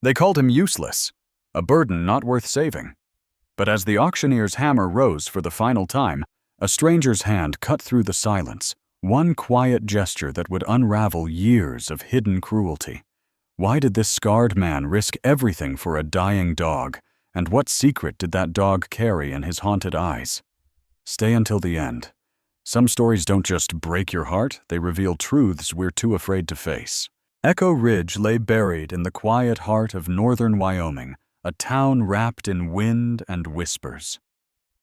They called him useless, a burden not worth saving. But as the auctioneer's hammer rose for the final time, a stranger's hand cut through the silence, one quiet gesture that would unravel years of hidden cruelty. Why did this scarred man risk everything for a dying dog, and what secret did that dog carry in his haunted eyes? Stay until the end. Some stories don't just break your heart, they reveal truths we're too afraid to face. Echo Ridge lay buried in the quiet heart of northern Wyoming, a town wrapped in wind and whispers.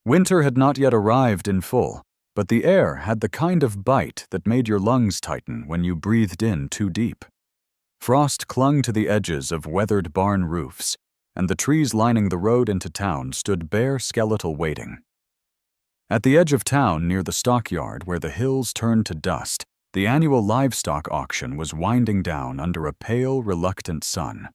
Winter had not yet arrived in full, but the air had the kind of bite that made your lungs tighten when you breathed in too deep. Frost clung to the edges of weathered barn roofs, and the trees lining the road into town stood bare skeletal waiting. At the edge of town near the stockyard where the hills turned to dust, the annual livestock auction was winding down under a pale, reluctant sun.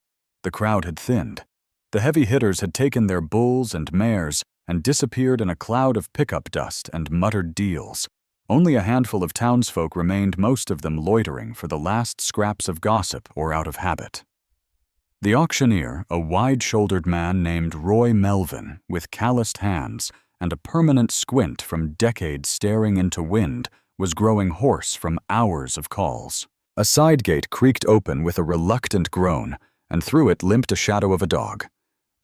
The crowd had thinned. The heavy hitters had taken their bulls and mares and disappeared in a cloud of pickup dust and muttered deals. Only a handful of townsfolk remained, most of them loitering for the last scraps of gossip or out of habit. The auctioneer, a wide-shouldered man named Roy Melvin, with calloused hands and a permanent squint from decades staring into wind, was growing hoarse from hours of calls. A side gate creaked open with a reluctant groan, and through it limped a shadow of a dog.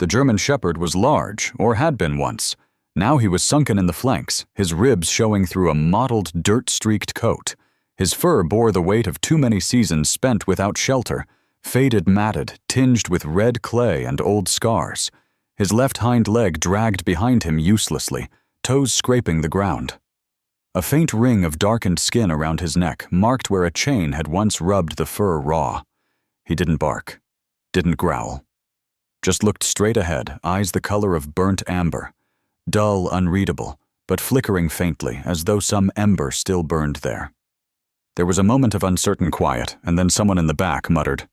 The German Shepherd was large, or had been once. Now he was sunken in the flanks, his ribs showing through a mottled, dirt-streaked coat. His fur bore the weight of too many seasons spent without shelter, faded matted, tinged with red clay and old scars. His left hind leg dragged behind him uselessly, toes scraping the ground. A faint ring of darkened skin around his neck marked where a chain had once rubbed the fur raw. He didn't bark, didn't growl. Just looked straight ahead, eyes the color of burnt amber. Dull, unreadable, but flickering faintly, as though some ember still burned there. There was a moment of uncertain quiet, and then someone in the back muttered,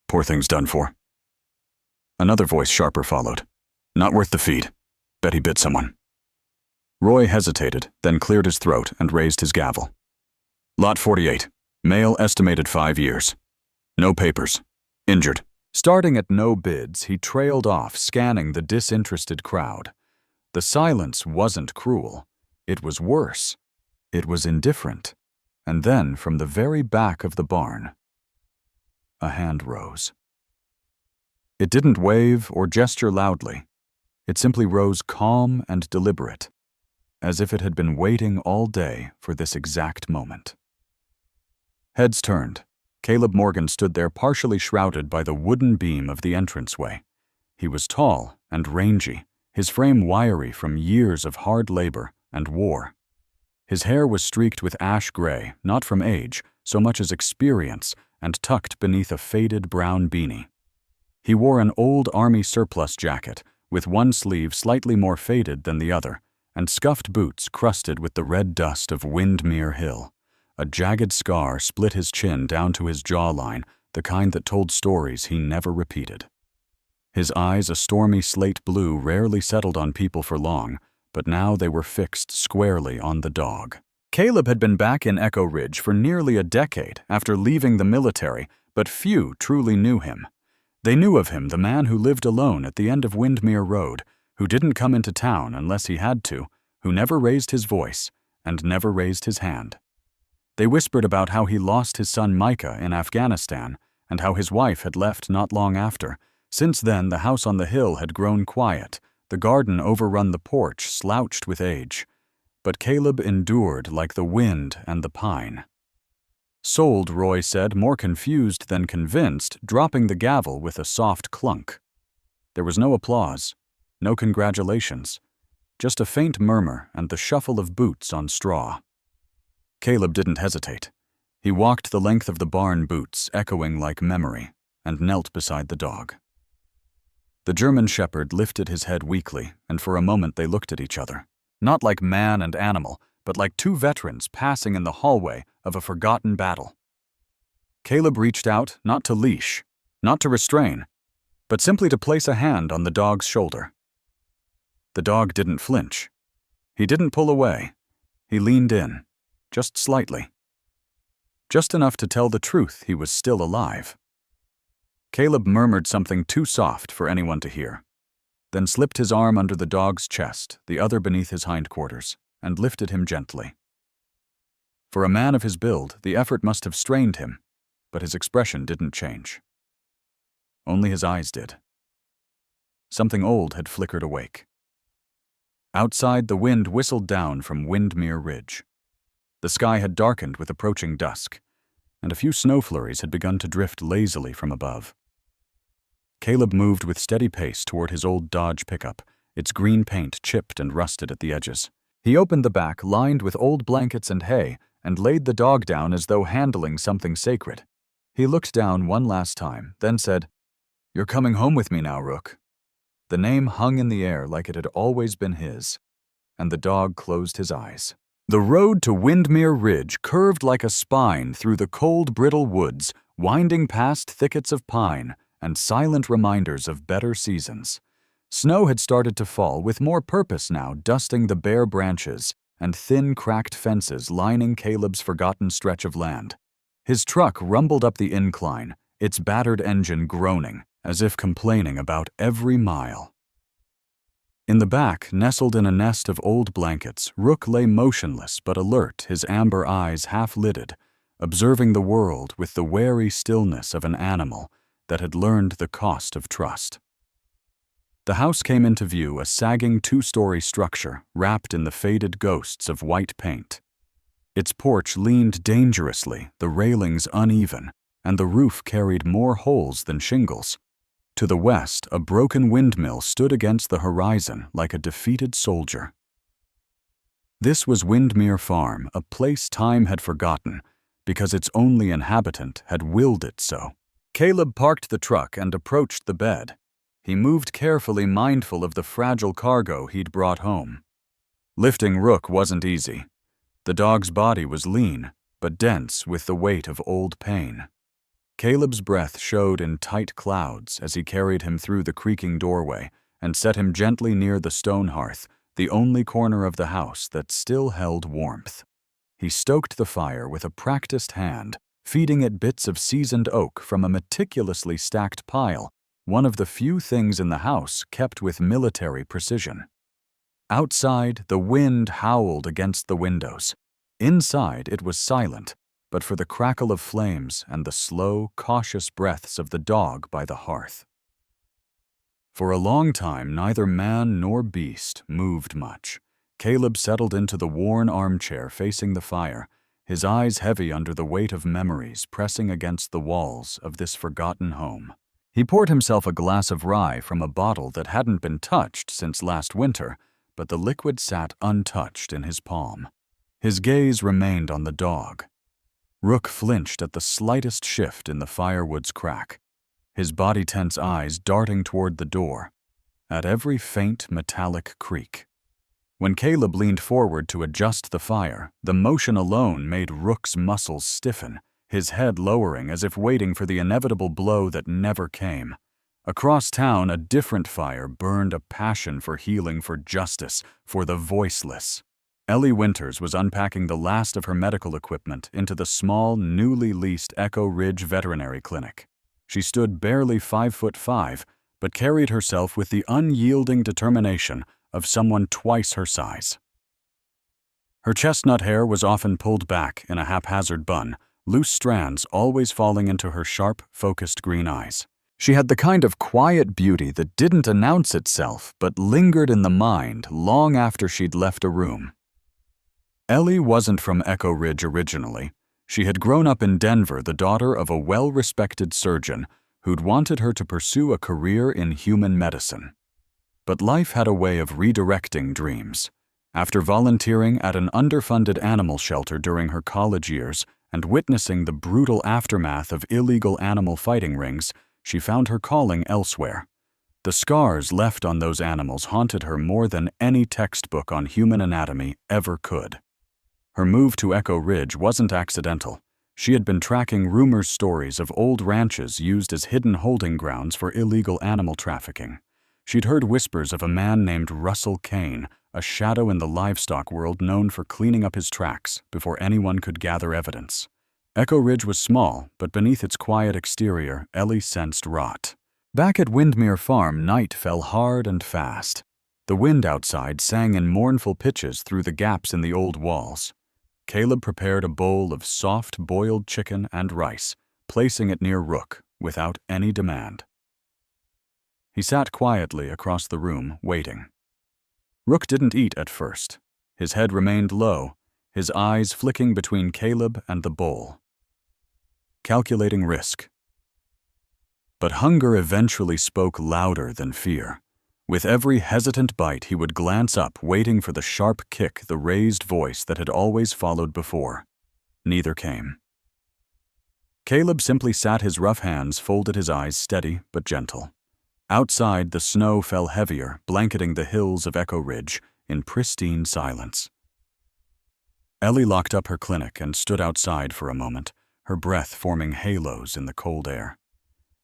"Poor thing's done for." Another voice sharper followed. "Not worth the feed. Bet he bit someone." Roy hesitated, then cleared his throat and raised his gavel. "Lot 48. Male estimated 5 years. No papers. Injured." Starting at no bids, he trailed off, scanning the disinterested crowd. The silence wasn't cruel. It was worse. It was indifferent. And then, from the very back of the barn, a hand rose. It didn't wave or gesture loudly. It simply rose calm and deliberate, as if it had been waiting all day for this exact moment. Heads turned. Caleb Morgan stood there partially shrouded by the wooden beam of the entranceway. He was tall and rangy, his frame wiry from years of hard labor and war. His hair was streaked with ash gray, not from age, so much as experience, and tucked beneath a faded brown beanie. He wore an old army surplus jacket, with one sleeve slightly more faded than the other, and scuffed boots crusted with the red dust of Windmere Hill. A jagged scar split his chin down to his jawline, the kind that told stories he never repeated. His eyes, a stormy slate blue, rarely settled on people for long, but now they were fixed squarely on the dog. Caleb had been back in Echo Ridge for nearly a decade after leaving the military, but few truly knew him. They knew of him, the man who lived alone at the end of Windmere Road, who didn't come into town unless he had to, who never raised his voice and never raised his hand. They whispered about how he lost his son Micah in Afghanistan and how his wife had left not long after. Since then, the house on the hill had grown quiet, the garden overrun the porch, slouched with age. But Caleb endured like the wind and the pine. "Sold," Roy said, more confused than convinced, dropping the gavel with a soft clunk. There was no applause, no congratulations, just a faint murmur and the shuffle of boots on straw. Caleb didn't hesitate. He walked the length of the barn, boots echoing like memory, and knelt beside the dog. The German Shepherd lifted his head weakly, and for a moment they looked at each other. Not like man and animal, but like two veterans passing in the hallway of a forgotten battle. Caleb reached out, not to leash, not to restrain, but simply to place a hand on the dog's shoulder. The dog didn't flinch. He didn't pull away. He leaned in. Just slightly. Just enough to tell the truth he was still alive. Caleb murmured something too soft for anyone to hear, then slipped his arm under the dog's chest, the other beneath his hindquarters, and lifted him gently. For a man of his build, the effort must have strained him, but his expression didn't change. Only his eyes did. Something old had flickered awake. Outside, the wind whistled down from Windmere Ridge. The sky had darkened with approaching dusk, and a few snow flurries had begun to drift lazily from above. Caleb moved with steady pace toward his old Dodge pickup, its green paint chipped and rusted at the edges. He opened the back, lined with old blankets and hay, and laid the dog down as though handling something sacred. He looked down one last time, then said, "You're coming home with me now, Rook." The name hung in the air like it had always been his, and the dog closed his eyes. The road to Windmere Ridge curved like a spine through the cold, brittle woods, winding past thickets of pine and silent reminders of better seasons. Snow had started to fall, with more purpose now, dusting the bare branches and thin, cracked fences lining Caleb's forgotten stretch of land. His truck rumbled up the incline, its battered engine groaning, as if complaining about every mile. In the back, nestled in a nest of old blankets, Rook lay motionless but alert, his amber eyes half-lidded, observing the world with the wary stillness of an animal that had learned the cost of trust. The house came into view, a sagging two-story structure wrapped in the faded ghosts of white paint. Its porch leaned dangerously, the railings uneven, and the roof carried more holes than shingles. To the west, a broken windmill stood against the horizon like a defeated soldier. This was Windmere Farm, a place time had forgotten because its only inhabitant had willed it so. Caleb parked the truck and approached the bed. He moved carefully, mindful of the fragile cargo he'd brought home. Lifting Rook wasn't easy. The dog's body was lean, but dense with the weight of old pain. Caleb's breath showed in tight clouds as he carried him through the creaking doorway and set him gently near the stone hearth, the only corner of the house that still held warmth. He stoked the fire with a practiced hand, feeding it bits of seasoned oak from a meticulously stacked pile, one of the few things in the house kept with military precision. Outside, the wind howled against the windows. Inside, it was silent, but for the crackle of flames and the slow, cautious breaths of the dog by the hearth. For a long time, neither man nor beast moved much. Caleb settled into the worn armchair facing the fire, his eyes heavy under the weight of memories pressing against the walls of this forgotten home. He poured himself a glass of rye from a bottle that hadn't been touched since last winter, but the liquid sat untouched in his palm. His gaze remained on the dog. Rook flinched at the slightest shift in the firewood's crack, his body-tense eyes darting toward the door, at every faint metallic creak. When Caleb leaned forward to adjust the fire, the motion alone made Rook's muscles stiffen, his head lowering as if waiting for the inevitable blow that never came. Across town, a different fire burned, a passion for healing, for justice, for the voiceless. Ellie Winters was unpacking the last of her medical equipment into the small, newly leased Echo Ridge Veterinary Clinic. She stood barely 5'5", but carried herself with the unyielding determination of someone twice her size. Her chestnut hair was often pulled back in a haphazard bun, loose strands always falling into her sharp, focused green eyes. She had the kind of quiet beauty that didn't announce itself but lingered in the mind long after she'd left a room. Ellie wasn't from Echo Ridge originally. She had grown up in Denver, the daughter of a well-respected surgeon who'd wanted her to pursue a career in human medicine. But life had a way of redirecting dreams. After volunteering at an underfunded animal shelter during her college years and witnessing the brutal aftermath of illegal animal fighting rings, she found her calling elsewhere. The scars left on those animals haunted her more than any textbook on human anatomy ever could. Her move to Echo Ridge wasn't accidental. She had been tracking rumors, stories of old ranches used as hidden holding grounds for illegal animal trafficking. She'd heard whispers of a man named Russell Kane, a shadow in the livestock world known for cleaning up his tracks before anyone could gather evidence. Echo Ridge was small, but beneath its quiet exterior, Ellie sensed rot. Back at Windmere Farm, night fell hard and fast. The wind outside sang in mournful pitches through the gaps in the old walls. Caleb prepared a bowl of soft boiled chicken and rice, placing it near Rook, without any demand. He sat quietly across the room, waiting. Rook didn't eat at first. His head remained low, his eyes flicking between Caleb and the bowl. Calculating risk. But hunger eventually spoke louder than fear. With every hesitant bite, he would glance up, waiting for the sharp kick, the raised voice that had always followed before. Neither came. Caleb simply sat, his rough hands folded, his eyes steady but gentle. Outside, the snow fell heavier, blanketing the hills of Echo Ridge in pristine silence. Ellie locked up her clinic and stood outside for a moment, her breath forming halos in the cold air.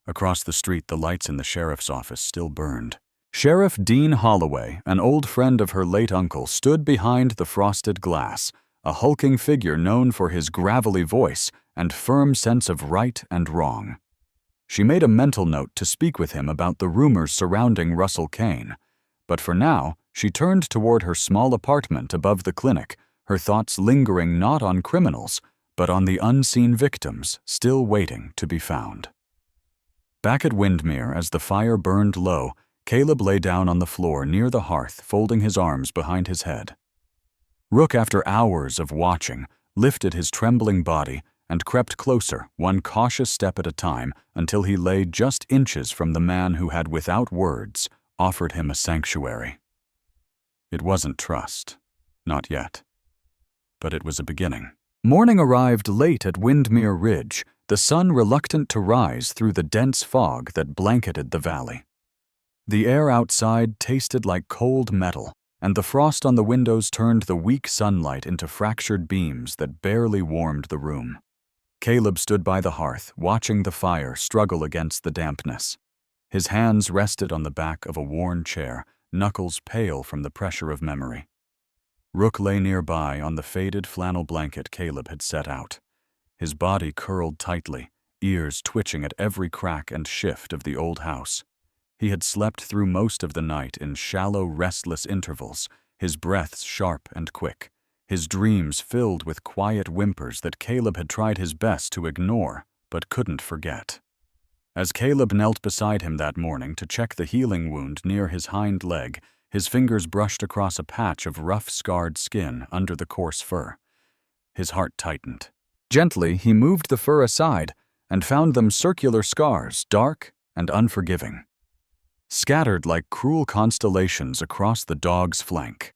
Across the street, the lights in the sheriff's office still burned. Sheriff Dean Holloway, an old friend of her late uncle, stood behind the frosted glass, a hulking figure known for his gravelly voice and firm sense of right and wrong. She made a mental note to speak with him about the rumors surrounding Russell Kane, but for now, she turned toward her small apartment above the clinic, her thoughts lingering not on criminals, but on the unseen victims still waiting to be found. Back at Windmere, as the fire burned low, Caleb lay down on the floor near the hearth, folding his arms behind his head. Rook, after hours of watching, lifted his trembling body and crept closer, one cautious step at a time, until he lay just inches from the man who had, without words, offered him a sanctuary. It wasn't trust. Not yet. But it was a beginning. Morning arrived late at Windmere Ridge, the sun reluctant to rise through the dense fog that blanketed the valley. The air outside tasted like cold metal, and the frost on the windows turned the weak sunlight into fractured beams that barely warmed the room. Caleb stood by the hearth, watching the fire struggle against the dampness. His hands rested on the back of a worn chair, knuckles pale from the pressure of memory. Rook lay nearby on the faded flannel blanket Caleb had set out. His body curled tightly, ears twitching at every crack and shift of the old house. He had slept through most of the night in shallow, restless intervals, his breaths sharp and quick, his dreams filled with quiet whimpers that Caleb had tried his best to ignore, but couldn't forget. As Caleb knelt beside him that morning to check the healing wound near his hind leg, his fingers brushed across a patch of rough, scarred skin under the coarse fur. His heart tightened. Gently, he moved the fur aside and found them circular scars, dark and unforgiving, scattered like cruel constellations across the dog's flank.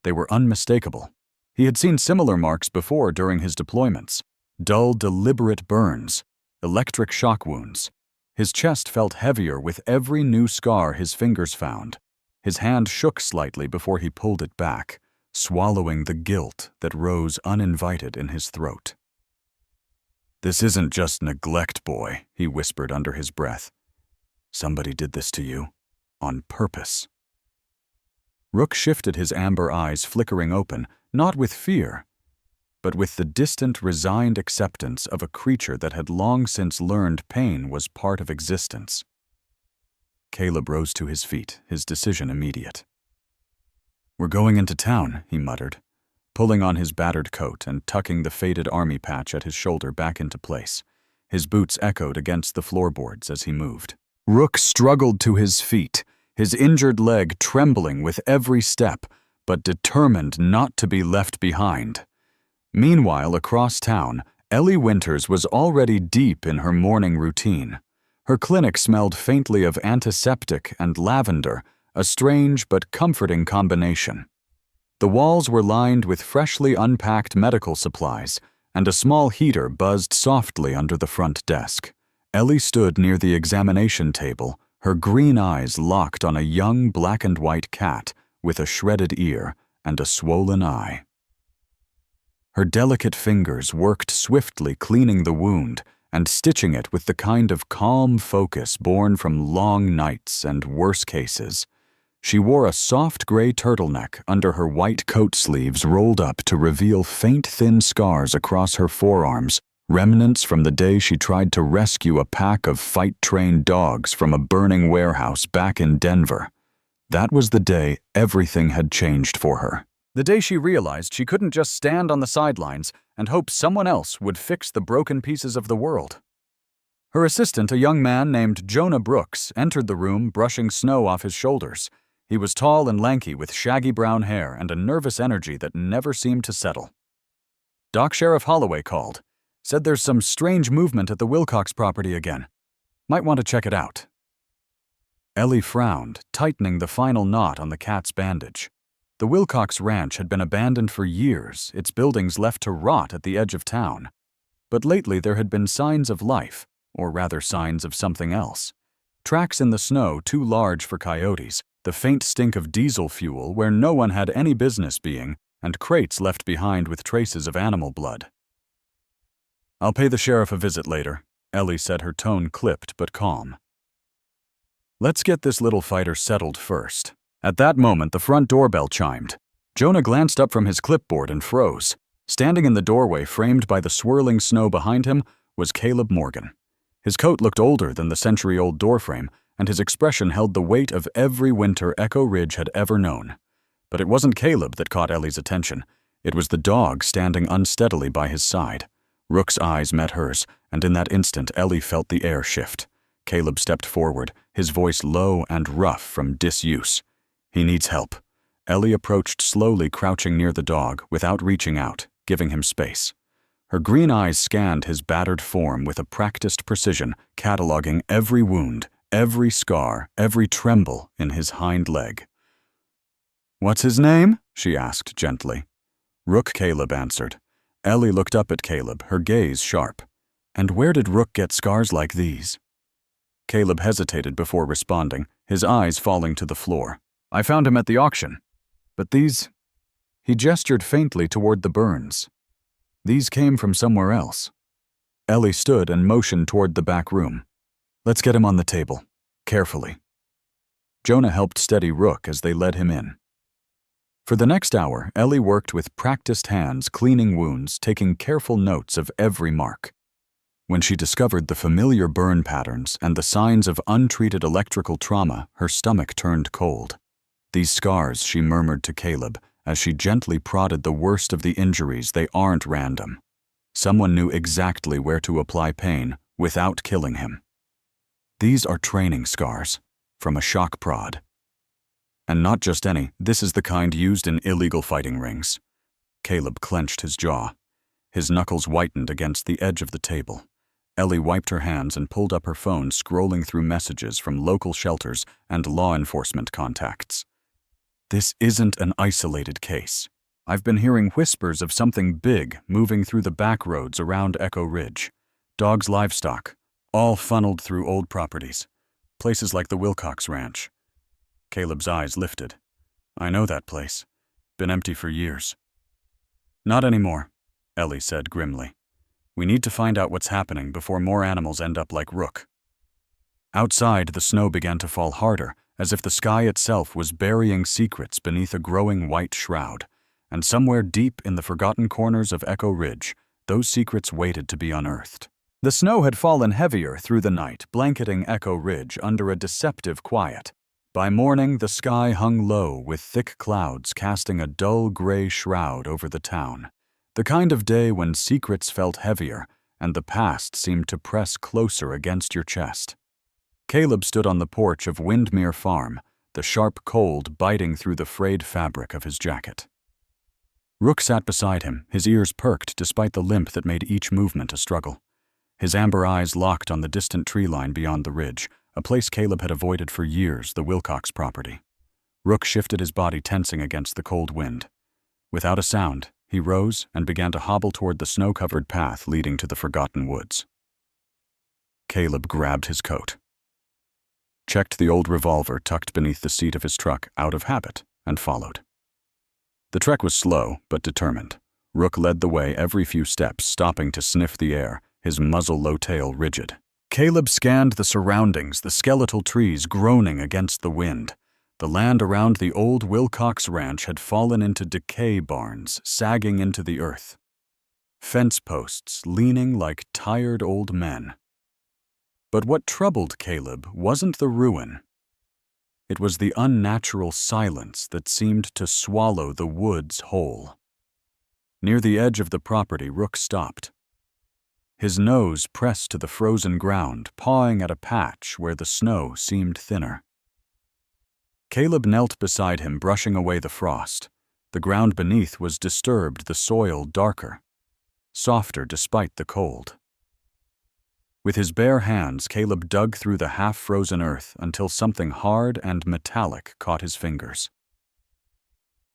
They were unmistakable. He had seen similar marks before during his deployments. Dull, deliberate burns, electric shock wounds. His chest felt heavier with every new scar his fingers found. His hand shook slightly before he pulled it back, swallowing the guilt that rose uninvited in his throat. "This isn't just neglect, boy," he whispered under his breath. "Somebody did this to you, on purpose." Rook shifted, his amber eyes flickering open, not with fear, but with the distant, resigned acceptance of a creature that had long since learned pain was part of existence. Caleb rose to his feet, his decision immediate. "We're going into town," he muttered, pulling on his battered coat and tucking the faded army patch at his shoulder back into place. His boots echoed against the floorboards as he moved. Rook struggled to his feet, his injured leg trembling with every step, but determined not to be left behind. Meanwhile, across town, Ellie Winters was already deep in her morning routine. Her clinic smelled faintly of antiseptic and lavender, a strange but comforting combination. The walls were lined with freshly unpacked medical supplies, and a small heater buzzed softly under the front desk. Ellie stood near the examination table, her green eyes locked on a young black and white cat with a shredded ear and a swollen eye. Her delicate fingers worked swiftly, cleaning the wound and stitching it with the kind of calm focus born from long nights and worse cases. She wore a soft gray turtleneck under her white coat sleeves rolled up to reveal faint, thin scars across her forearms, remnants from the day she tried to rescue a pack of fight-trained dogs from a burning warehouse back in Denver. That was the day everything had changed for her. The day she realized she couldn't just stand on the sidelines and hope someone else would fix the broken pieces of the world. Her assistant, a young man named Jonah Brooks, entered the room brushing snow off his shoulders. He was tall and lanky with shaggy brown hair and a nervous energy that never seemed to settle. Doc Sheriff Holloway called. Said there's some strange movement at the Wilcox property again. Might want to check it out. Ellie frowned, tightening the final knot on the cat's bandage. The Wilcox Ranch had been abandoned for years, its buildings left to rot at the edge of town. But lately there had been signs of life, or rather signs of something else. Tracks in the snow too large for coyotes, the faint stink of diesel fuel where no one had any business being, and crates left behind with traces of animal blood. "I'll pay the sheriff a visit later," Ellie said, her tone clipped but calm. "Let's get this little fighter settled first." At that moment, the front doorbell chimed. Jonah glanced up from his clipboard and froze. Standing in the doorway, framed by the swirling snow behind him, was Caleb Morgan. His coat looked older than the century-old doorframe, and his expression held the weight of every winter Echo Ridge had ever known. But it wasn't Caleb that caught Ellie's attention. It was the dog standing unsteadily by his side. Rook's eyes met hers, and in that instant Ellie felt the air shift. Caleb stepped forward, his voice low and rough from disuse. "He needs help." Ellie approached slowly, crouching near the dog, without reaching out, giving him space. Her green eyes scanned his battered form with a practiced precision, cataloging every wound, every scar, every tremble in his hind leg. "What's his name?" she asked gently. Rook Caleb answered. Ellie looked up at Caleb, her gaze sharp. "And where did Rook get scars like these?" Caleb hesitated before responding, his eyes falling to the floor. "I found him at the auction. But these—" He gestured faintly toward the burns. "These came from somewhere else." Ellie stood and motioned toward the back room. "Let's get him on the table. Carefully." Jonah helped steady Rook as they led him in. For the next hour, Ellie worked with practiced hands, cleaning wounds, taking careful notes of every mark. When she discovered the familiar burn patterns and the signs of untreated electrical trauma, her stomach turned cold. "These scars," she murmured to Caleb, as she gently prodded the worst of the injuries, "they aren't random. Someone knew exactly where to apply pain without killing him. These are training scars from a shock prod. And not just any, this is the kind used in illegal fighting rings." Caleb clenched his jaw. His knuckles whitened against the edge of the table. Ellie wiped her hands and pulled up her phone, scrolling through messages from local shelters and law enforcement contacts. "This isn't an isolated case. I've been hearing whispers of something big moving through the back roads around Echo Ridge. Dogs, livestock, all funneled through old properties. Places like the Wilcox Ranch." Caleb's eyes lifted. "I know that place. Been empty for years." "Not anymore," Ellie said grimly. "We need to find out what's happening before more animals end up like Rook." Outside, the snow began to fall harder, as if the sky itself was burying secrets beneath a growing white shroud. And somewhere deep in the forgotten corners of Echo Ridge, those secrets waited to be unearthed. The snow had fallen heavier through the night, blanketing Echo Ridge under a deceptive quiet. By morning, the sky hung low with thick clouds casting a dull gray shroud over the town. The kind of day when secrets felt heavier and the past seemed to press closer against your chest. Caleb stood on the porch of Windmere Farm, the sharp cold biting through the frayed fabric of his jacket. Rook sat beside him, his ears perked despite the limp that made each movement a struggle. His amber eyes locked on the distant tree line beyond the ridge, a place Caleb had avoided for years, the Wilcox property. Rook shifted his body, tensing against the cold wind. Without a sound, he rose and began to hobble toward the snow-covered path leading to the forgotten woods. Caleb grabbed his coat, checked the old revolver tucked beneath the seat of his truck out of habit, and followed. The trek was slow but determined. Rook led the way every few steps, stopping to sniff the air, his muzzle-low tail rigid. Caleb scanned the surroundings, the skeletal trees groaning against the wind. The land around the old Wilcox Ranch had fallen into decay barns, sagging into the earth. fence posts leaning like tired old men. But what troubled Caleb wasn't the ruin. It was the unnatural silence that seemed to swallow the woods whole. Near the edge of the property, Rook stopped. His nose pressed to the frozen ground, pawing at a patch where the snow seemed thinner. Caleb knelt beside him, brushing away the frost. The ground beneath was disturbed, the soil darker, softer despite the cold. With his bare hands, Caleb dug through the half-frozen earth until something hard and metallic caught his fingers.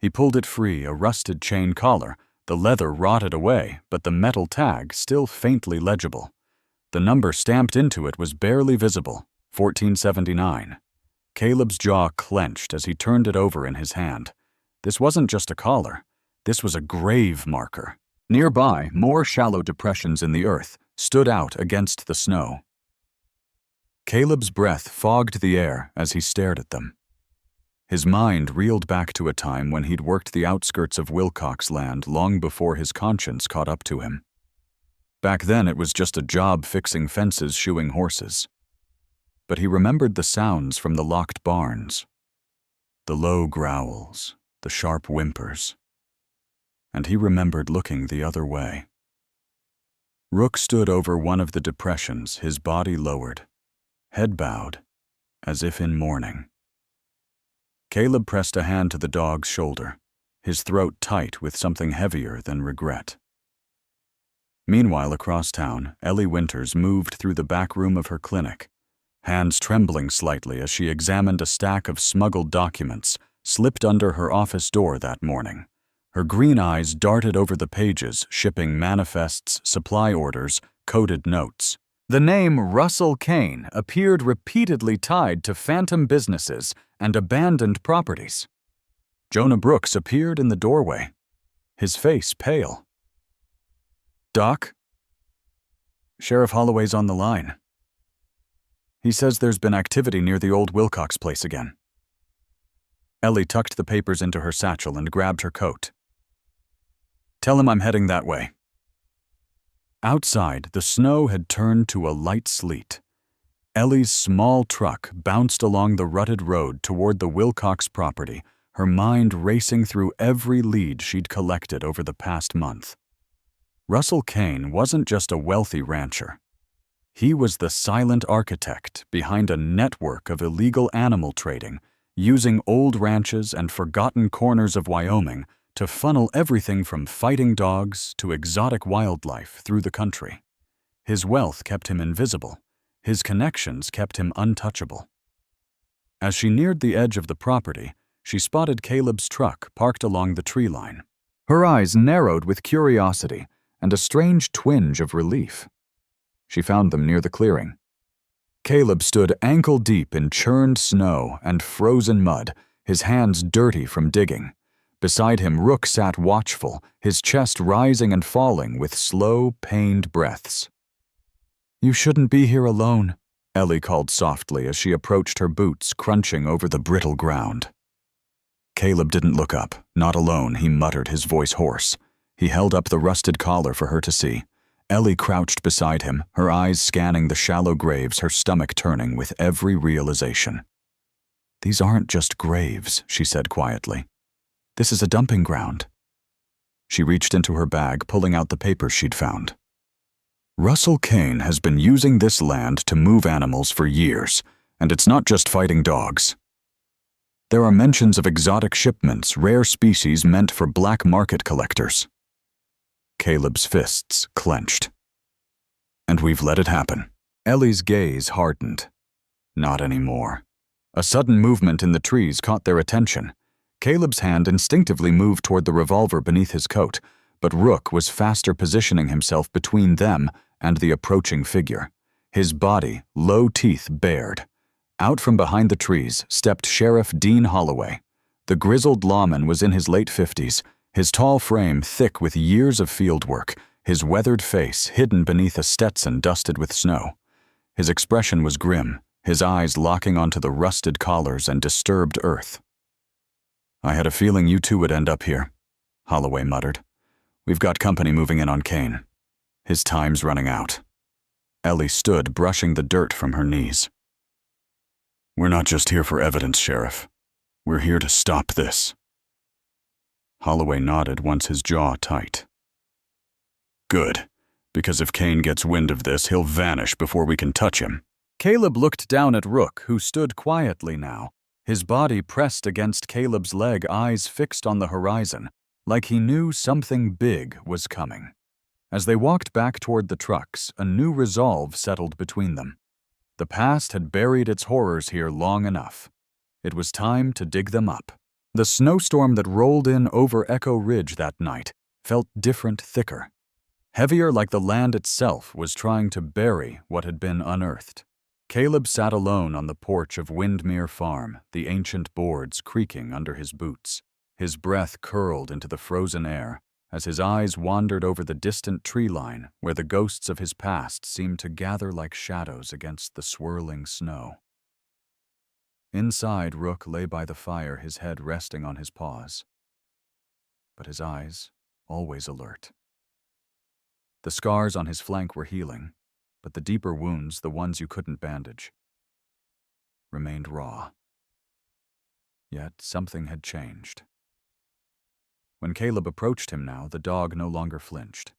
He pulled it free, a rusted chain collar. The leather rotted away, but the metal tag still faintly legible. The number stamped into it was barely visible, 1479. Caleb's jaw clenched as he turned it over in his hand. This wasn't just a collar. This was a grave marker. Nearby, more shallow depressions in the earth stood out against the snow. Caleb's breath fogged the air as he stared at them. His mind reeled back to a time when he'd worked the outskirts of Wilcox land long before his conscience caught up to him. Back then it was just a job fixing fences, shoeing horses. But he remembered the sounds from the locked barns, the low growls, the sharp whimpers. And he remembered looking the other way. Rook stood over one of the depressions, his body lowered, head bowed, as if in mourning. Caleb pressed a hand to the dog's shoulder, his throat tight with something heavier than regret. Meanwhile, across town, Ellie Winters moved through the back room of her clinic, hands trembling slightly as she examined a stack of smuggled documents slipped under her office door that morning. Her green eyes darted over the pages, shipping manifests, supply orders, coded notes. The name Russell Kane appeared repeatedly tied to phantom businesses and abandoned properties. Jonah Brooks appeared in the doorway, his face pale. "Doc?" "Sheriff Holloway's on the line. He says there's been activity near the old Wilcox place again." Ellie tucked the papers into her satchel and grabbed her coat. "Tell him I'm heading that way." Outside, the snow had turned to a light sleet. Ellie's small truck bounced along the rutted road toward the Wilcox property, her mind racing through every lead she'd collected over the past month. Russell Kane wasn't just a wealthy rancher. He was the silent architect behind a network of illegal animal trading, using old ranches and forgotten corners of Wyoming to funnel everything from fighting dogs to exotic wildlife through the country. His wealth kept him invisible. His connections kept him untouchable. As she neared the edge of the property, she spotted Caleb's truck parked along the tree line. Her eyes narrowed with curiosity and a strange twinge of relief. She found them near the clearing. Caleb stood ankle-deep in churned snow and frozen mud, his hands dirty from digging. Beside him, Rook sat watchful, his chest rising and falling with slow, pained breaths. "You shouldn't be here alone," Ellie called softly as she approached her boots crunching over the brittle ground. Caleb didn't look up. "Not alone," he muttered, his voice hoarse. He held up the rusted collar for her to see. Ellie crouched beside him, her eyes scanning the shallow graves, her stomach turning with every realization. "These aren't just graves," she said quietly. "This is a dumping ground." She reached into her bag, pulling out the papers she'd found. "Russell Kane has been using this land to move animals for years, and it's not just fighting dogs. There are mentions of exotic shipments, rare species meant for black market collectors." Caleb's fists clenched. "And we've let it happen." Ellie's gaze hardened. Not anymore. A sudden movement in the trees caught their attention. Caleb's hand instinctively moved toward the revolver beneath his coat, but Rook was faster, positioning himself between them and the approaching figure. His body, low teeth bared. Out from behind the trees stepped Sheriff Dean Holloway. The grizzled lawman was in his late 50s, his tall frame thick with years of field work, his weathered face hidden beneath a Stetson dusted with snow. His expression was grim, his eyes locking onto the rusted collars and disturbed earth. "I had a feeling you two would end up here," Holloway muttered. We've got company moving in on Kane. His time's running out. Ellie stood, brushing the dirt from her knees. We're not just here for evidence, Sheriff. We're here to stop this. Holloway nodded, once his jaw tight. Good, because if Kane gets wind of this, he'll vanish before we can touch him. Caleb looked down at Rook, who stood quietly now, his body pressed against Caleb's leg, eyes fixed on the horizon, like he knew something big was coming. As they walked back toward the trucks, a new resolve settled between them. The past had buried its horrors here long enough. It was time to dig them up. The snowstorm that rolled in over Echo Ridge that night felt different, thicker. Heavier, like the land itself was trying to bury what had been unearthed. Caleb sat alone on the porch of Windmere Farm, the ancient boards creaking under his boots. His breath curled into the frozen air as his eyes wandered over the distant tree line where the ghosts of his past seemed to gather like shadows against the swirling snow. Inside, Rook lay by the fire, his head resting on his paws. But his eyes, always alert. The scars on his flank were healing, but the deeper wounds, the ones you couldn't bandage, remained raw. Yet something had changed. When Caleb approached him now, the dog no longer flinched.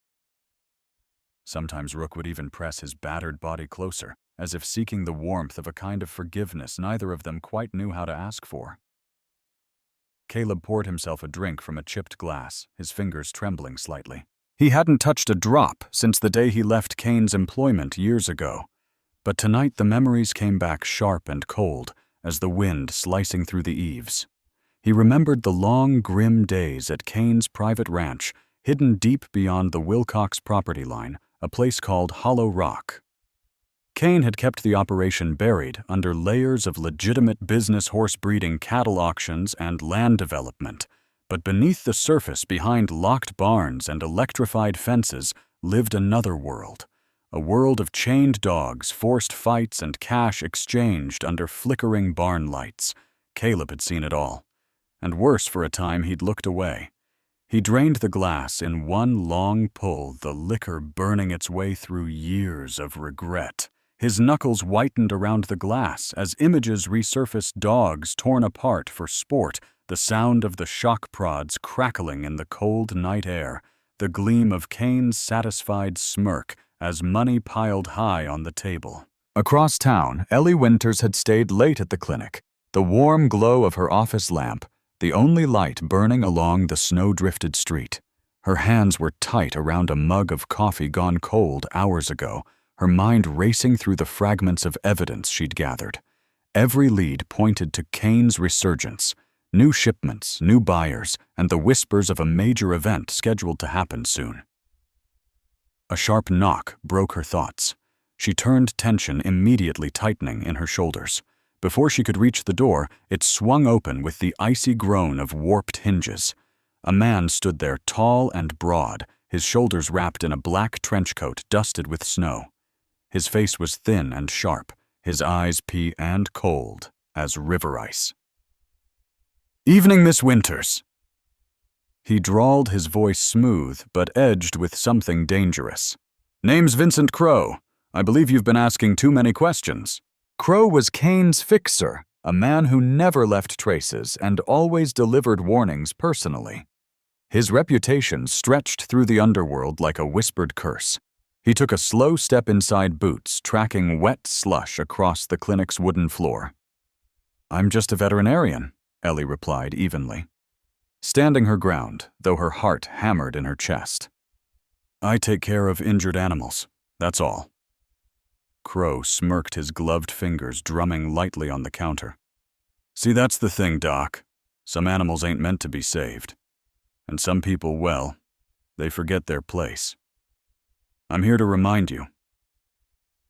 Sometimes Rook would even press his battered body closer, as if seeking the warmth of a kind of forgiveness neither of them quite knew how to ask for. Caleb poured himself a drink from a chipped glass, his fingers trembling slightly. He hadn't touched a drop since the day he left Kane's employment years ago, but tonight the memories came back sharp and cold as the wind slicing through the eaves. He remembered the long, grim days at Kane's private ranch, hidden deep beyond the Wilcox property line, a place called Hollow Rock. Kane had kept the operation buried under layers of legitimate business horse-breeding cattle auctions and land development, but beneath the surface, behind locked barns and electrified fences, lived another world, a world of chained dogs, forced fights, and cash exchanged under flickering barn lights. Caleb had seen it all. And worse, for a time he'd looked away. He drained the glass in one long pull, the liquor burning its way through years of regret. His knuckles whitened around the glass as images resurfaced, dogs torn apart for sport, the sound of the shock prods crackling in the cold night air, the gleam of Kane's satisfied smirk as money piled high on the table. Across town, Ellie Winters had stayed late at the clinic, the warm glow of her office lamp, the only light burning along the snow-drifted street. Her hands were tight around a mug of coffee gone cold hours ago, her mind racing through the fragments of evidence she'd gathered. Every lead pointed to Kane's resurgence, new shipments, new buyers, and the whispers of a major event scheduled to happen soon. A sharp knock broke her thoughts. She turned, tension immediately tightening in her shoulders. Before she could reach the door, it swung open with the icy groan of warped hinges. A man stood there, tall and broad, his shoulders wrapped in a black trench coat dusted with snow. His face was thin and sharp, his eyes pea and cold as river ice. "Evening, Miss Winters." He drawled, his voice smooth but edged with something dangerous. "Name's Vincent Crow. I believe you've been asking too many questions." Crow was Kane's fixer, a man who never left traces and always delivered warnings personally. His reputation stretched through the underworld like a whispered curse. He took a slow step inside Boots, tracking wet slush across the clinic's wooden floor. "I'm just a veterinarian," Ellie replied evenly, standing her ground, though her heart hammered in her chest. "I take care of injured animals, that's all." Crow smirked, his gloved fingers drumming lightly on the counter. "See, that's the thing, Doc. Some animals ain't meant to be saved. And some people, well, they forget their place. I'm here to remind you."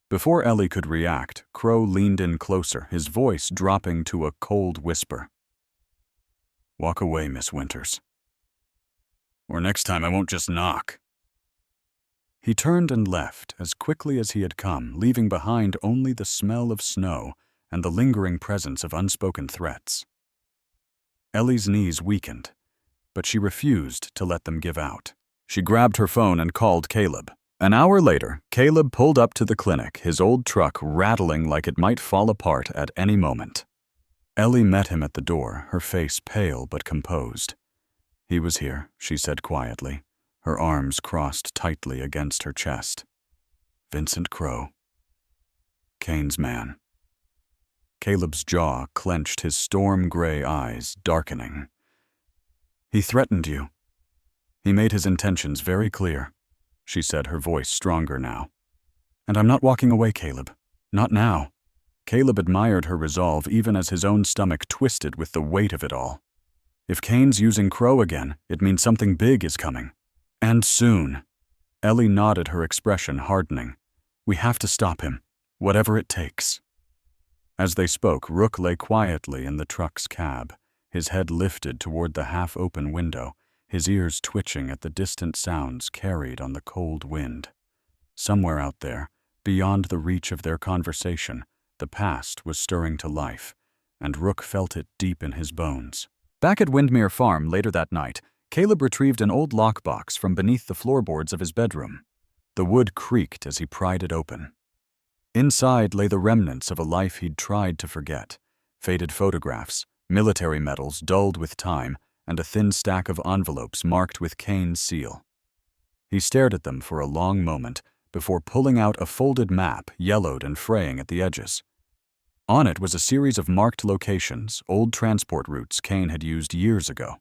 Before Ellie could react, Crow leaned in closer, his voice dropping to a cold whisper. "Walk away, Miss Winters. Or next time I won't just knock." He turned and left as quickly as he had come, leaving behind only the smell of snow and the lingering presence of unspoken threats. Ellie's knees weakened, but she refused to let them give out. She grabbed her phone and called Caleb. An hour later, Caleb pulled up to the clinic, his old truck rattling like it might fall apart at any moment. Ellie met him at the door, her face pale but composed. "He was here," she said quietly, her arms crossed tightly against her chest. "Vincent Crowe. Kane's man." Caleb's jaw clenched, his storm-gray eyes darkening. "He threatened you. He made his intentions very clear," she said, her voice stronger now. "And I'm not walking away, Caleb. Not now." Caleb admired her resolve even as his own stomach twisted with the weight of it all. If Kane's using Crowe again, it means something big is coming. And soon. Ellie nodded, her expression hardening. "We have to stop him, whatever it takes." As they spoke, Rook lay quietly in the truck's cab, his head lifted toward the half-open window, his ears twitching at the distant sounds carried on the cold wind. Somewhere out there, beyond the reach of their conversation, the past was stirring to life, and Rook felt it deep in his bones. Back at Windmere Farm later that night, Caleb retrieved an old lockbox from beneath the floorboards of his bedroom. The wood creaked as he pried it open. Inside lay the remnants of a life he'd tried to forget: faded photographs, military medals dulled with time, and a thin stack of envelopes marked with Kane's seal. He stared at them for a long moment before pulling out a folded map, yellowed and fraying at the edges. On it was a series of marked locations, old transport routes Kane had used years ago.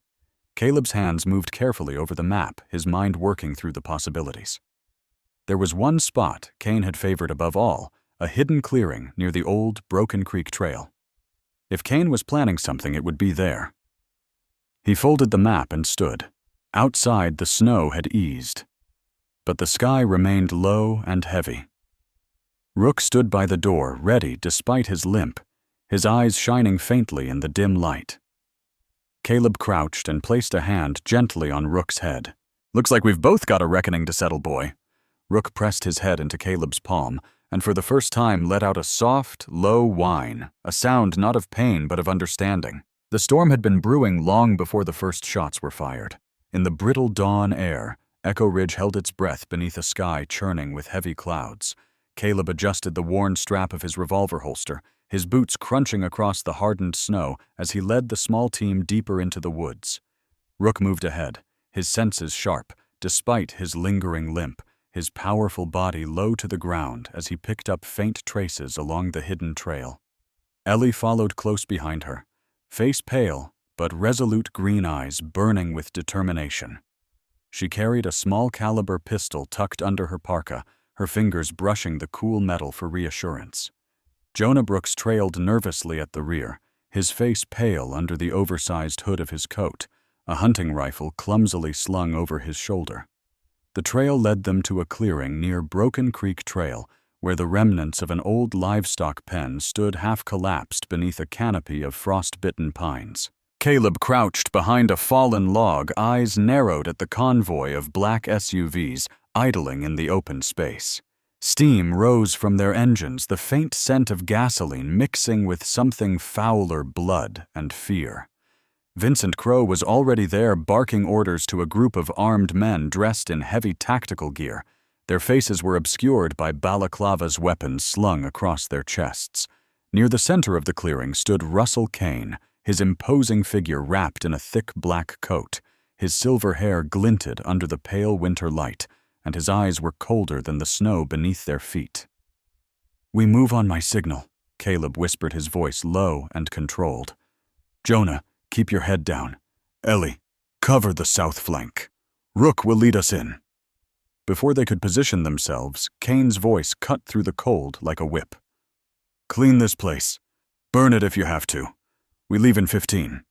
Caleb's hands moved carefully over the map, his mind working through the possibilities. There was one spot Kane had favored above all, a hidden clearing near the old Broken Creek Trail. If Kane was planning something, it would be there. He folded the map and stood. Outside, the snow had eased, but the sky remained low and heavy. Rook stood by the door, ready despite his limp, his eyes shining faintly in the dim light. Caleb crouched and placed a hand gently on Rook's head. "Looks like we've both got a reckoning to settle, boy." Rook pressed his head into Caleb's palm, and for the first time let out a soft, low whine, a sound not of pain but of understanding. The storm had been brewing long before the first shots were fired. In the brittle dawn air, Echo Ridge held its breath beneath a sky churning with heavy clouds. Caleb adjusted the worn strap of his revolver holster, his boots crunching across the hardened snow as he led the small team deeper into the woods. Rook moved ahead, his senses sharp, despite his lingering limp, his powerful body low to the ground as he picked up faint traces along the hidden trail. Ellie followed close behind her, face pale, but resolute green eyes burning with determination. She carried a small-caliber pistol tucked under her parka, her fingers brushing the cool metal for reassurance. Jonah Brooks trailed nervously at the rear, his face pale under the oversized hood of his coat, a hunting rifle clumsily slung over his shoulder. The trail led them to a clearing near Broken Creek Trail, where the remnants of an old livestock pen stood half-collapsed beneath a canopy of frost-bitten pines. Caleb crouched behind a fallen log, eyes narrowed at the convoy of black SUVs idling in the open space. Steam rose from their engines, the faint scent of gasoline mixing with something fouler blood and fear. Vincent Crowe was already there, barking orders to a group of armed men dressed in heavy tactical gear. Their faces were obscured by balaclavas, weapons slung across their chests. Near the center of the clearing stood Russell Kane, his imposing figure wrapped in a thick black coat. His silver hair glinted under the pale winter light, and his eyes were colder than the snow beneath their feet. "We move on my signal," Caleb whispered, his voice low and controlled. "Jonah, keep your head down. Ellie, cover the south flank. Rook will lead us in." Before they could position themselves, Kane's voice cut through the cold like a whip. "Clean this place. Burn it if you have to. We leave in 15.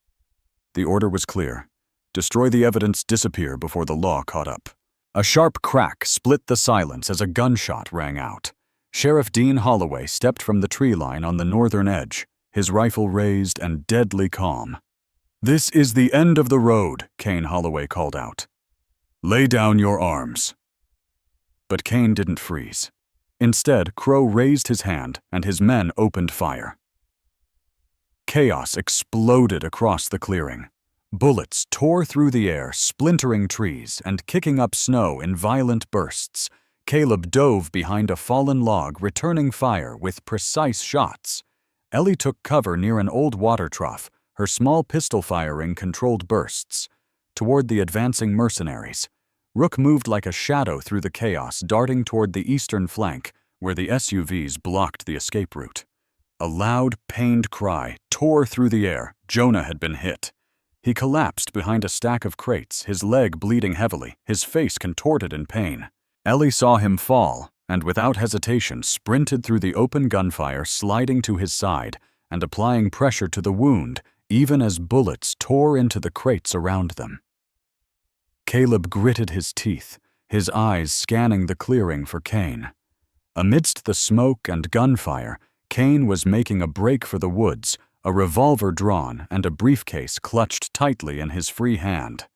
The order was clear. Destroy the evidence, disappear before the law caught up. A sharp crack split the silence as a gunshot rang out. Sheriff Dean Holloway stepped from the tree line on the northern edge, his rifle raised and deadly calm. "This is the end of the road," Kane Holloway called out. "Lay down your arms." But Kane didn't freeze. Instead, Crowe raised his hand and his men opened fire. Chaos exploded across the clearing. Bullets tore through the air, splintering trees and kicking up snow in violent bursts. Caleb dove behind a fallen log, returning fire with precise shots. Ellie took cover near an old water trough, her small pistol firing controlled bursts. Toward the advancing mercenaries, Rook moved like a shadow through the chaos, darting toward the eastern flank, where the SUVs blocked the escape route. A loud, pained cry tore through the air. Jonah had been hit. He collapsed behind a stack of crates, his leg bleeding heavily, his face contorted in pain. Ellie saw him fall, and without hesitation sprinted through the open gunfire, sliding to his side and applying pressure to the wound, even as bullets tore into the crates around them. Caleb gritted his teeth, his eyes scanning the clearing for Kane. Amidst the smoke and gunfire, Kane was making a break for the woods, a revolver drawn and a briefcase clutched tightly in his free hand.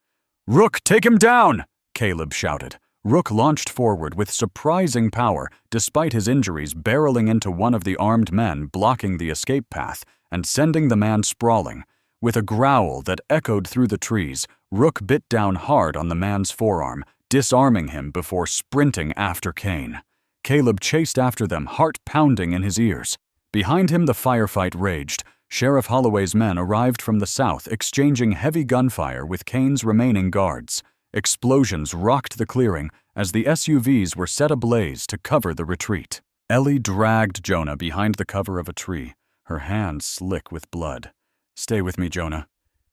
"Rook, take him down!" Caleb shouted. Rook launched forward with surprising power, despite his injuries, barreling into one of the armed men, blocking the escape path and sending the man sprawling. With a growl that echoed through the trees, Rook bit down hard on the man's forearm, disarming him before sprinting after Kane. Caleb chased after them, heart pounding in his ears. Behind him the firefight raged. Sheriff Holloway's men arrived from the south, exchanging heavy gunfire with Kane's remaining guards. Explosions rocked the clearing as the SUVs were set ablaze to cover the retreat. Ellie dragged Jonah behind the cover of a tree, her hands slick with blood. "Stay with me, Jonah.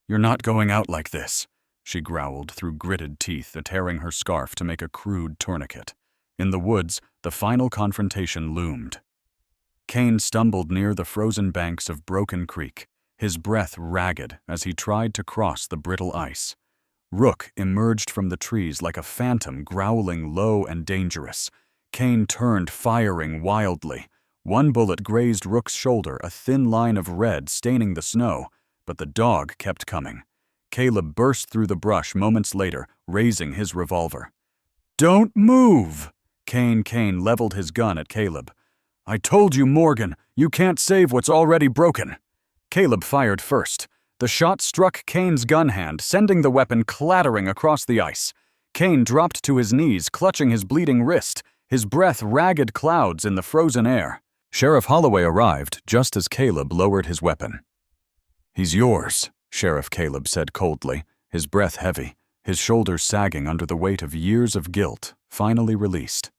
You're not going out like this," she growled through gritted teeth, tearing her scarf to make a crude tourniquet. In the woods, the final confrontation loomed. Kane stumbled near the frozen banks of Broken Creek, his breath ragged as he tried to cross the brittle ice. Rook emerged from the trees like a phantom, growling low and dangerous. Kane turned, firing wildly. One bullet grazed Rook's shoulder, a thin line of red staining the snow, but the dog kept coming. Caleb burst through the brush moments later, raising his revolver. "Don't move!" Kane leveled his gun at Caleb. "I told you, Morgan, you can't save what's already broken." Caleb fired first. The shot struck Kane's gun hand, sending the weapon clattering across the ice. Kane dropped to his knees, clutching his bleeding wrist, his breath ragged clouds in the frozen air. Sheriff Holloway arrived just as Caleb lowered his weapon. "He's yours," Sheriff Caleb said coldly, his breath heavy, his shoulders sagging under the weight of years of guilt, finally released.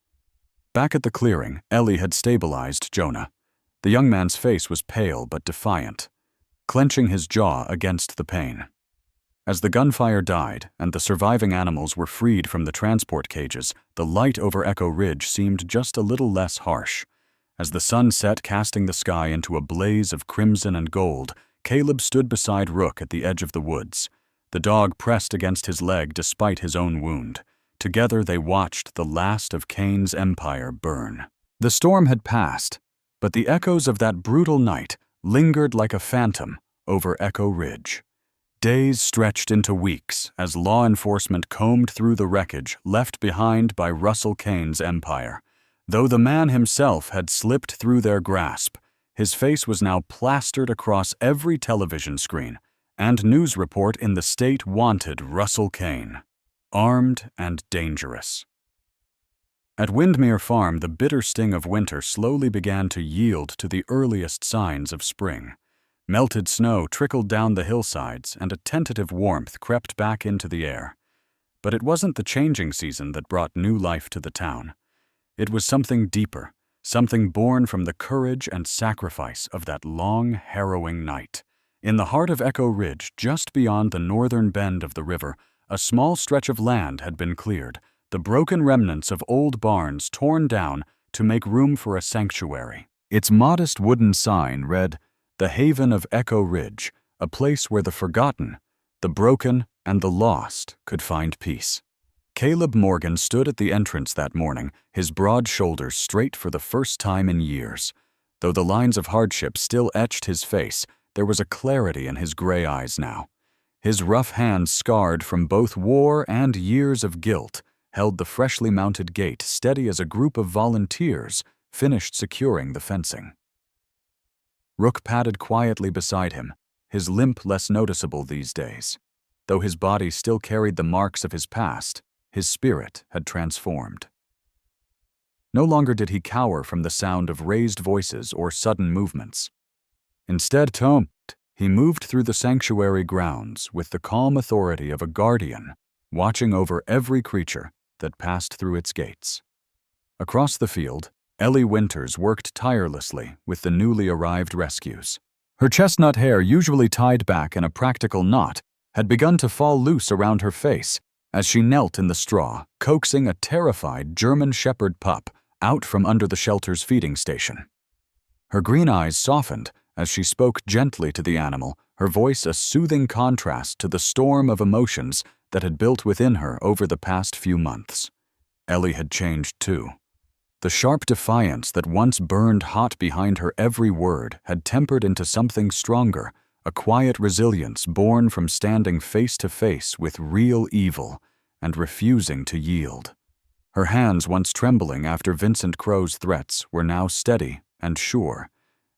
Back at the clearing, Ellie had stabilized Jonah. The young man's face was pale but defiant, clenching his jaw against the pain. As the gunfire died and the surviving animals were freed from the transport cages, the light over Echo Ridge seemed just a little less harsh. As the sun set, casting the sky into a blaze of crimson and gold, Caleb stood beside Rook at the edge of the woods. The dog pressed against his leg despite his own wound. Together they watched the last of Kane's empire burn. The storm had passed, but the echoes of that brutal night lingered like a phantom over Echo Ridge. Days stretched into weeks as law enforcement combed through the wreckage left behind by Russell Kane's empire. Though the man himself had slipped through their grasp, his face was now plastered across every television screen, and news report in the state wanted Russell Kane, armed and dangerous. At Windmere Farm, the bitter sting of winter slowly began to yield to the earliest signs of spring. Melted snow trickled down the hillsides, and a tentative warmth crept back into the air. But it wasn't the changing season that brought new life to the town. It was something deeper, something born from the courage and sacrifice of that long, harrowing night. In the heart of Echo Ridge, just beyond the northern bend of the river, a small stretch of land had been cleared, the broken remnants of old barns torn down to make room for a sanctuary. Its modest wooden sign read, "The Haven of Echo Ridge, a place where the forgotten, the broken, and the lost could find peace." Caleb Morgan stood at the entrance that morning, his broad shoulders straight for the first time in years. Though the lines of hardship still etched his face, there was a clarity in his gray eyes now. His rough hands, scarred from both war and years of guilt, held the freshly mounted gate steady as a group of volunteers finished securing the fencing. Rook padded quietly beside him, his limp less noticeable these days. Though his body still carried the marks of his past, his spirit had transformed. No longer did he cower from the sound of raised voices or sudden movements. Instead, he moved through the sanctuary grounds with the calm authority of a guardian, watching over every creature that passed through its gates. Across the field, Ellie Winters worked tirelessly with the newly arrived rescues. Her chestnut hair, usually tied back in a practical knot, had begun to fall loose around her face as she knelt in the straw, coaxing a terrified German Shepherd pup out from under the shelter's feeding station. Her green eyes softened as she spoke gently to the animal, her voice a soothing contrast to the storm of emotions that had built within her over the past few months. Ellie had changed too. The sharp defiance that once burned hot behind her every word had tempered into something stronger, a quiet resilience born from standing face to face with real evil and refusing to yield. Her hands, once trembling after Vincent Crow's threats, were now steady and sure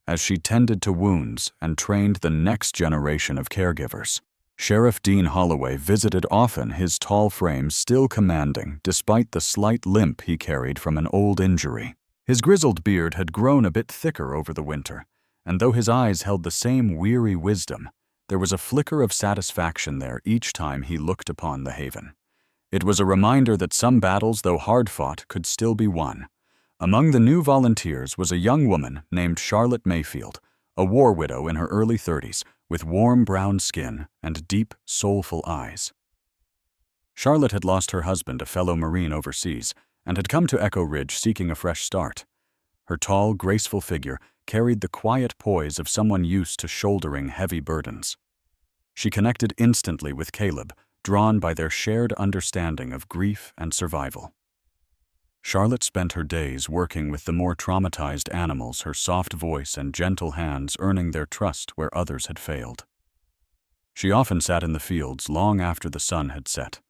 as she tended to wounds and trained the next generation of caregivers. Sheriff Dean Holloway visited often, his tall frame still commanding despite the slight limp he carried from an old injury. His grizzled beard had grown a bit thicker over the winter, and though his eyes held the same weary wisdom, there was a flicker of satisfaction there each time he looked upon the haven. It was a reminder that some battles, though hard-fought, could still be won. Among the new volunteers was a young woman named Charlotte Mayfield, a war widow in her early 30s, with warm brown skin and deep, soulful eyes. Charlotte had lost her husband, a fellow Marine overseas, and had come to Echo Ridge seeking a fresh start. Her tall, graceful figure carried the quiet poise of someone used to shouldering heavy burdens. She connected instantly with Caleb, drawn by their shared understanding of grief and survival. Charlotte spent her days working with the more traumatized animals, her soft voice and gentle hands earning their trust where others had failed. She often sat in the fields long after the sun had set,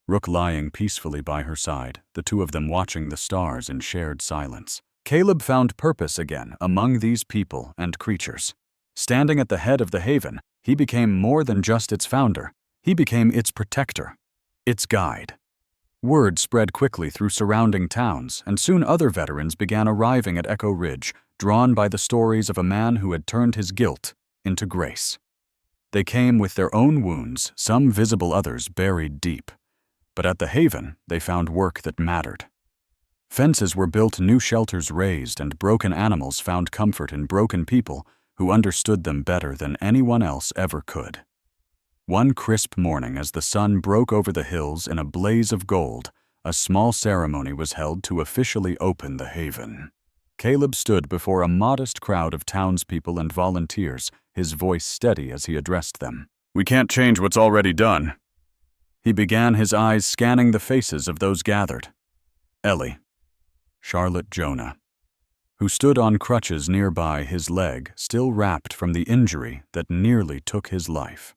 Rook lying peacefully by her side, the two of them watching the stars in shared silence. Caleb found purpose again among these people and creatures. Standing at the head of the haven, he became more than just its founder. He became its protector, its guide. Word spread quickly through surrounding towns, and soon other veterans began arriving at Echo Ridge, drawn by the stories of a man who had turned his guilt into grace. They came with their own wounds, some visible, others buried deep. But at the haven, they found work that mattered. Fences were built, new shelters raised, and broken animals found comfort in broken people who understood them better than anyone else ever could. One crisp morning, as the sun broke over the hills in a blaze of gold, a small ceremony was held to officially open the haven. Caleb stood before a modest crowd of townspeople and volunteers, his voice steady as he addressed them. "We can't change what's already done." He began, his eyes scanning the faces of those gathered. Ellie, Charlotte Jonah, who stood on crutches nearby, his leg still wrapped from the injury that nearly took his life.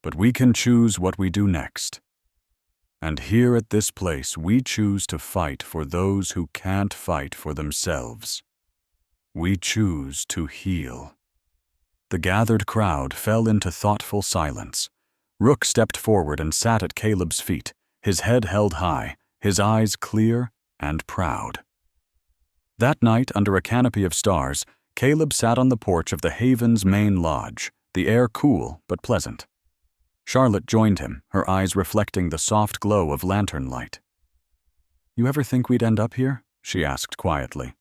But we can choose what we do next. And here at this place, we choose to fight for those who can't fight for themselves. We choose to heal. The gathered crowd fell into thoughtful silence. Rook stepped forward and sat at Caleb's feet, his head held high, his eyes clear and proud. That night, under a canopy of stars, Caleb sat on the porch of the haven's main lodge, the air cool but pleasant. Charlotte joined him, her eyes reflecting the soft glow of lantern light. "You ever think we'd end up here?" she asked quietly.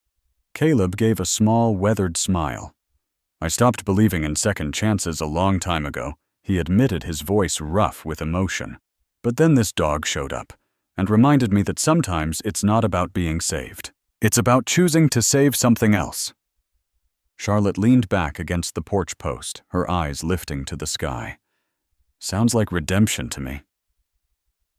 Caleb gave a small, weathered smile. "I stopped believing in second chances a long time ago," he admitted, his voice rough with emotion. "But then this dog showed up and reminded me that sometimes it's not about being saved. It's about choosing to save something else." Charlotte leaned back against the porch post, her eyes lifting to the sky. "Sounds like redemption to me."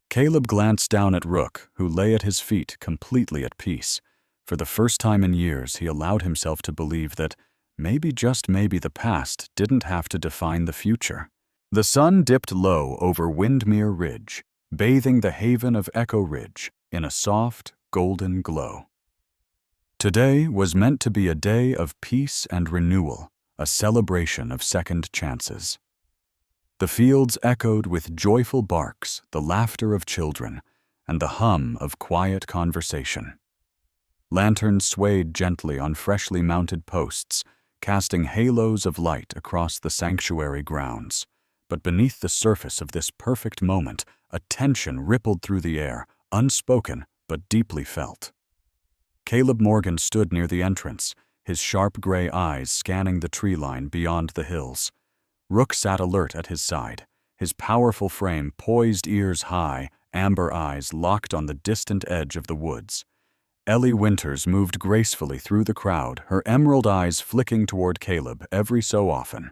Caleb glanced down at Rook, who lay at his feet completely at peace. For the first time in years, he allowed himself to believe that maybe, just maybe, the past didn't have to define the future. The sun dipped low over Windmere Ridge, bathing the haven of Echo Ridge in a soft, golden glow. Today was meant to be a day of peace and renewal, a celebration of second chances. The fields echoed with joyful barks, the laughter of children, and the hum of quiet conversation. Lanterns swayed gently on freshly mounted posts, casting halos of light across the sanctuary grounds. But beneath the surface of this perfect moment, a tension rippled through the air, unspoken but deeply felt. Caleb Morgan stood near the entrance, his sharp gray eyes scanning the tree line beyond the hills. Rook sat alert at his side, his powerful frame poised ears high, amber eyes locked on the distant edge of the woods. Ellie Winters moved gracefully through the crowd, her emerald eyes flicking toward Caleb every so often.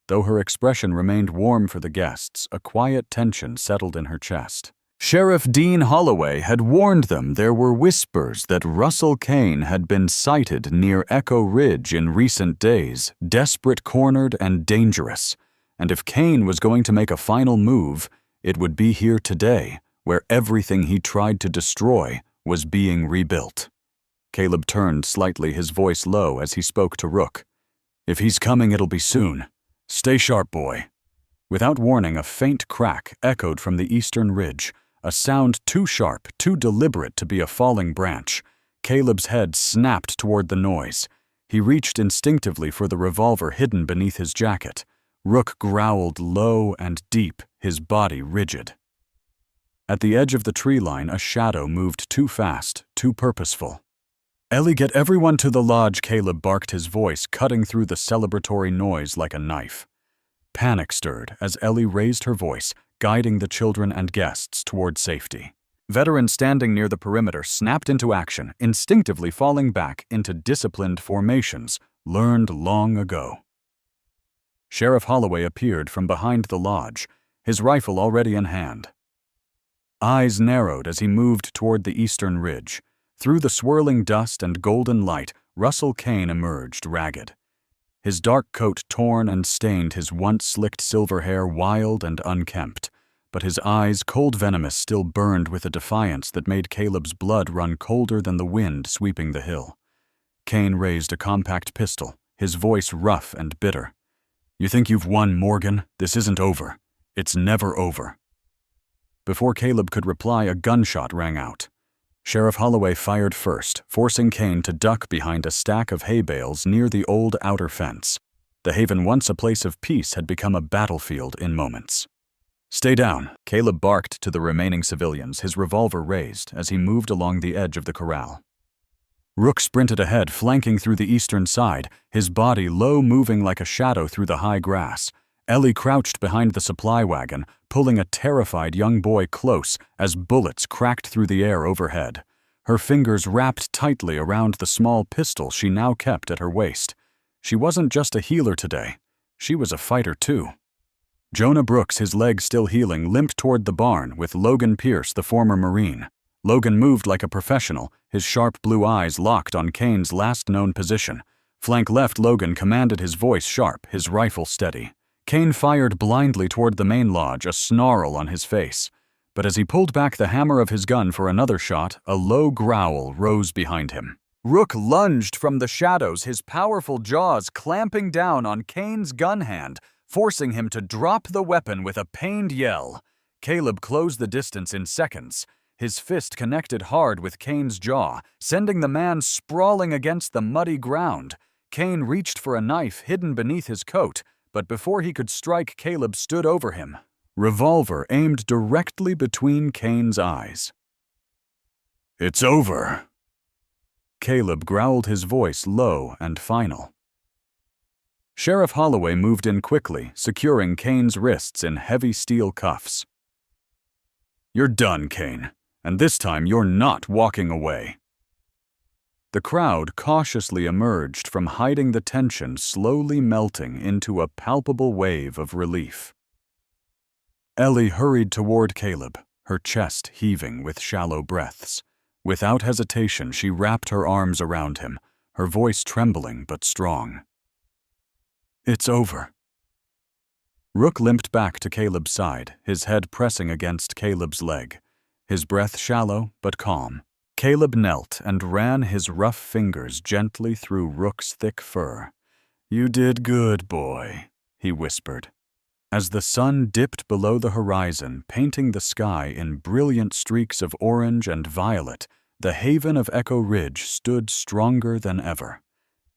Though her expression remained warm for the guests, a quiet tension settled in her chest. Sheriff Dean Holloway had warned them there were whispers that Russell Kane had been sighted near Echo Ridge in recent days, desperate, cornered, and dangerous. And if Kane was going to make a final move, it would be here today, where everything he tried to destroy was being rebuilt. Caleb turned slightly, his voice low as he spoke to Rook. "If he's coming, it'll be soon. Stay sharp, boy." Without warning, a faint crack echoed from the eastern ridge, a sound too sharp, too deliberate to be a falling branch. Caleb's head snapped toward the noise. He reached instinctively for the revolver hidden beneath his jacket. Rook growled low and deep, his body rigid. At the edge of the tree line, a shadow moved too fast, too purposeful. "Ellie, get everyone to the lodge," Caleb barked, his voice cutting through the celebratory noise like a knife. Panic stirred as Ellie raised her voice, guiding the children and guests toward safety. Veterans standing near the perimeter snapped into action, instinctively falling back into disciplined formations learned long ago. Sheriff Holloway appeared from behind the lodge, his rifle already in hand. Eyes narrowed as he moved toward the eastern ridge. Through the swirling dust and golden light, Russell Kane emerged, ragged. His dark coat torn and stained, his once slicked silver hair wild and unkempt. But his eyes, cold venomous, still burned with a defiance that made Caleb's blood run colder than the wind sweeping the hill. Kane raised a compact pistol, his voice rough and bitter. "You think you've won, Morgan? This isn't over. It's never over." Before Caleb could reply, a gunshot rang out. Sheriff Holloway fired first, forcing Kane to duck behind a stack of hay bales near the old outer fence. The haven, once a place of peace, had become a battlefield in moments. "Stay down," Caleb barked to the remaining civilians, his revolver raised as he moved along the edge of the corral. Rook sprinted ahead, flanking through the eastern side, his body low, moving like a shadow through the high grass. Ellie crouched behind the supply wagon, pulling a terrified young boy close as bullets cracked through the air overhead. Her fingers wrapped tightly around the small pistol she now kept at her waist. She wasn't just a healer today. She was a fighter too. Jonah Brooks, his leg still healing, limped toward the barn with Logan Pierce, the former Marine. Logan moved like a professional, his sharp blue eyes locked on Kane's last known position. Flank left, Logan commanded, his voice sharp, his rifle steady. Kane fired blindly toward the main lodge, a snarl on his face. But as he pulled back the hammer of his gun for another shot, a low growl rose behind him. Rook lunged from the shadows, his powerful jaws clamping down on Kane's gun hand, forcing him to drop the weapon with a pained yell. Caleb closed the distance in seconds. His fist connected hard with Kane's jaw, sending the man sprawling against the muddy ground. Kane reached for a knife hidden beneath his coat, but before he could strike, Caleb stood over him, revolver aimed directly between Kane's eyes. "It's over." Caleb growled, his voice low and final. Sheriff Holloway moved in quickly, securing Kane's wrists in heavy steel cuffs. "You're done, Kane, and this time you're not walking away." The crowd cautiously emerged from hiding, the tension slowly melting into a palpable wave of relief. Ellie hurried toward Caleb, her chest heaving with shallow breaths. Without hesitation, she wrapped her arms around him, her voice trembling but strong. "It's over." Rook limped back to Caleb's side, his head pressing against Caleb's leg, his breath shallow but calm. Caleb knelt and ran his rough fingers gently through Rook's thick fur. "You did good, boy," he whispered. As the sun dipped below the horizon, painting the sky in brilliant streaks of orange and violet, the haven of Echo Ridge stood stronger than ever.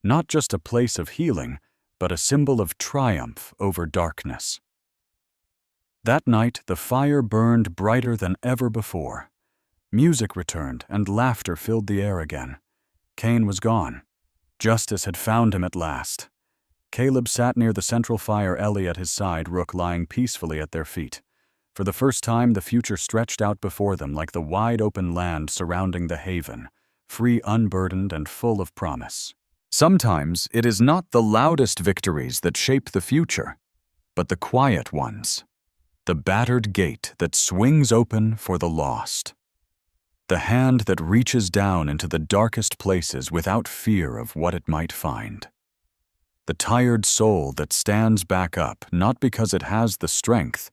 Not just a place of healing, but a symbol of triumph over darkness. That night, the fire burned brighter than ever before. Music returned, and laughter filled the air again. Cain was gone. Justice had found him at last. Caleb sat near the central fire, Ellie at his side, Rook lying peacefully at their feet. For the first time, the future stretched out before them like the wide-open land surrounding the haven, free, unburdened, and full of promise. Sometimes it is not the loudest victories that shape the future, but the quiet ones. The battered gate that swings open for the lost. The hand that reaches down into the darkest places without fear of what it might find. The tired soul that stands back up not because it has the strength,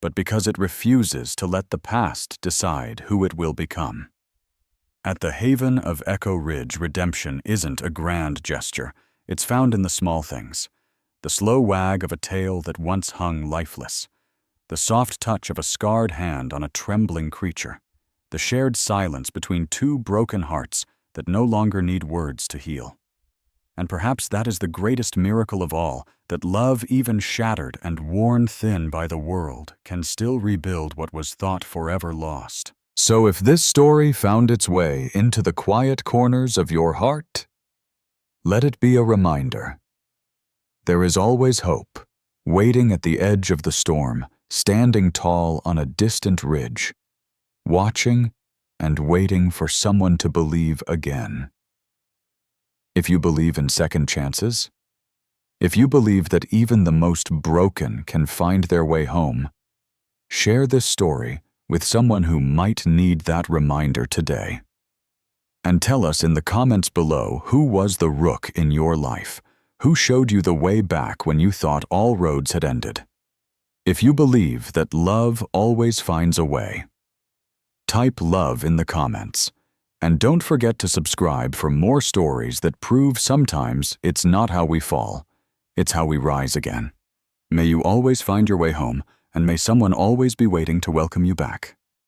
but because it refuses to let the past decide who it will become. At the haven of Echo Ridge, redemption isn't a grand gesture. It's found in the small things. The slow wag of a tail that once hung lifeless. The soft touch of a scarred hand on a trembling creature. The shared silence between two broken hearts that no longer need words to heal. And perhaps that is the greatest miracle of all, that love, even shattered and worn thin by the world, can still rebuild what was thought forever lost. So if this story found its way into the quiet corners of your heart, let it be a reminder. There is always hope, waiting at the edge of the storm, standing tall on a distant ridge, watching and waiting for someone to believe again. If you believe in second chances, if you believe that even the most broken can find their way home, share this story with someone who might need that reminder today. And tell us in the comments below, who was the Rook in your life? Who showed you the way back when you thought all roads had ended? If you believe that love always finds a way, type love in the comments. And don't forget to subscribe for more stories that prove sometimes it's not how we fall, it's how we rise again. May you always find your way home, and may someone always be waiting to welcome you back.